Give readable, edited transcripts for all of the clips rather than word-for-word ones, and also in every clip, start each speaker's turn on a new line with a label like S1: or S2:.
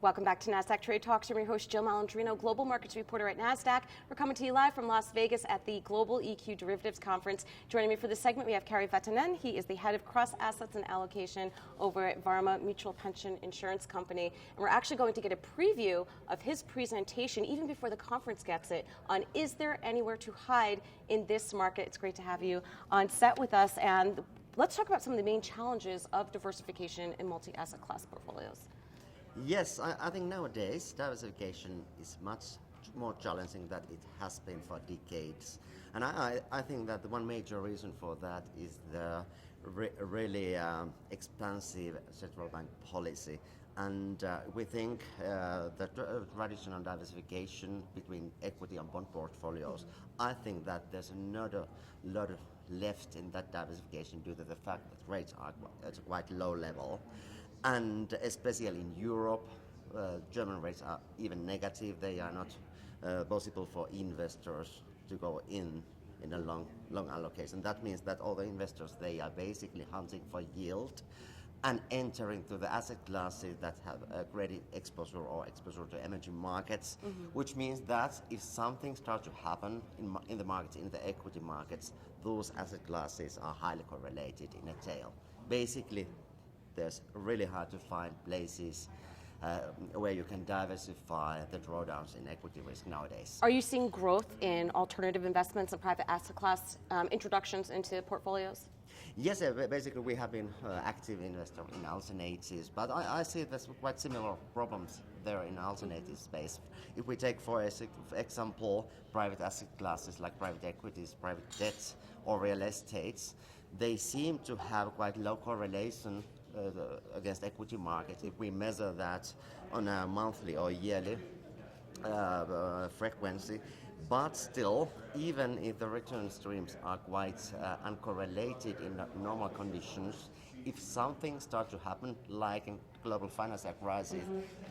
S1: Welcome back to Nasdaq Trade Talks. I'm your host, Jill Malandrino, Global Markets Reporter at Nasdaq. We're coming to you live from Las Vegas at the Global EQ Derivatives Conference. Joining me for this segment, we have Kari Vatanen. He is the head of cross assets and allocation over at Varma Mutual Pension Insurance Company. And we're actually going to get a preview of his presentation, even before the conference gets it, on is there anywhere to hide in this market. It's great to have you on set with us. And let's talk about some of the main challenges of diversification in multi-asset class portfolios.
S2: Yes, I think nowadays diversification is much more challenging than it has been for decades. And I think that the one major reason for that is the really expansive central bank policy. And we think the traditional diversification between equity and bond portfolios, I think that there's another lot of left in that diversification due to the fact that rates are at a quite low level. And especially in Europe, German rates are even negative. They are not possible for investors to go in a long allocation. That means that all the investors, they are basically hunting for yield and entering to the asset classes that have a credit exposure or exposure to emerging markets, which means that if something starts to happen in the markets, in the equity markets, those asset classes are highly correlated in a tail. Basically, there's really hard to find places where you can diversify the drawdowns in equity risk nowadays.
S1: Are you seeing growth in alternative investments and private asset class introductions into portfolios?
S2: Yes, basically we have been active investor in alternatives, but I see there's quite similar problems there in alternative space. If we take, for example, private asset classes like private equities, private debt, or real estates, they seem to have quite low correlation against equity markets if we measure that on a monthly or yearly frequency. But still, even if the return streams are quite uncorrelated in normal conditions, if something starts to happen, like in global financial crisis,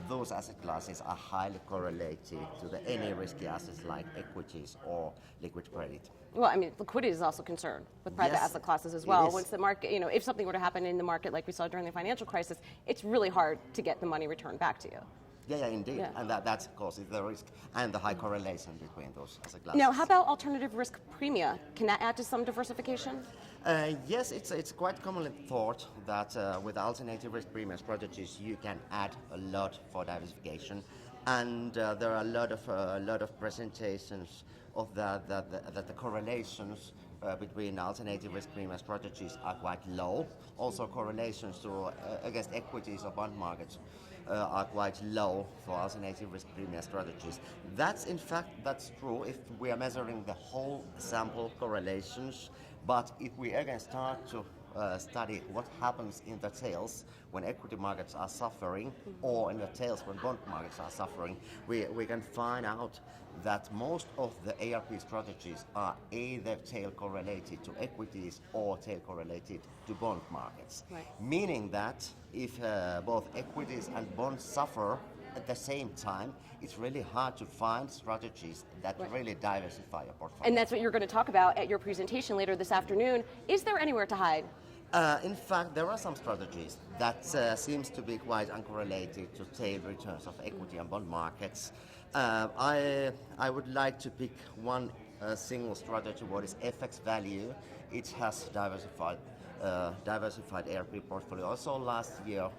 S2: those asset classes are highly correlated to any risky assets like equities or liquid credit.
S1: Well, I mean, liquidity is also a concern with private asset classes as well. Once the market, if something were to happen in the market like we saw during the financial crisis, it's really hard to get the money returned back to you.
S2: Yeah, indeed. Yeah. And that causes the risk and the high correlation between those asset classes.
S1: Now, how about alternative risk premia? Can that add to some diversification?
S2: Yes, it's quite commonly thought that with alternative risk premium strategies, you can add a lot for diversification. And there are a lot of presentations of that the correlations between alternative risk premium strategies are quite low. Also, correlations to against equities or bond markets are quite low for alternative risk premium strategies. That's true if we are measuring the whole sample correlations. But if we again start to study what happens in the tails when equity markets are suffering or in the tails when bond markets are suffering, we can find out that most of the ARP strategies are either tail correlated to equities or tail correlated to bond markets.
S1: Right.
S2: Meaning that if both equities and bonds suffer at the same time, it's really hard to find strategies that really diversify your portfolio.
S1: And that's what you're going to talk about at your presentation later this afternoon. Is there anywhere to hide?
S2: In fact, there are some strategies that seems to be quite uncorrelated to tail returns of equity and bond markets. I would like to pick one single strategy, what is FX value. It has diversified ARP portfolio. Also last year,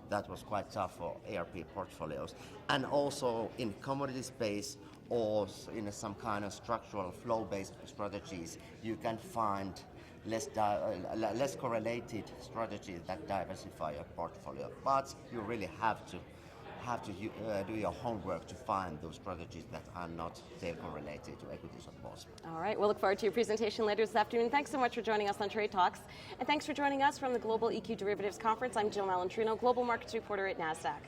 S2: that was quite tough for ARP portfolios. And also in commodity space or in some kind of structural flow-based strategies, you can find less correlated strategies that diversify your portfolio. But you really have to do your homework to find those strategies that are not tail correlated to equities or bonds.
S1: All right, we'll look forward to your presentation later this afternoon. Thanks so much for joining us on Trade Talks. And thanks for joining us from the Global EQ Derivatives Conference. I'm Jill Malandrino, Global Markets Reporter at Nasdaq.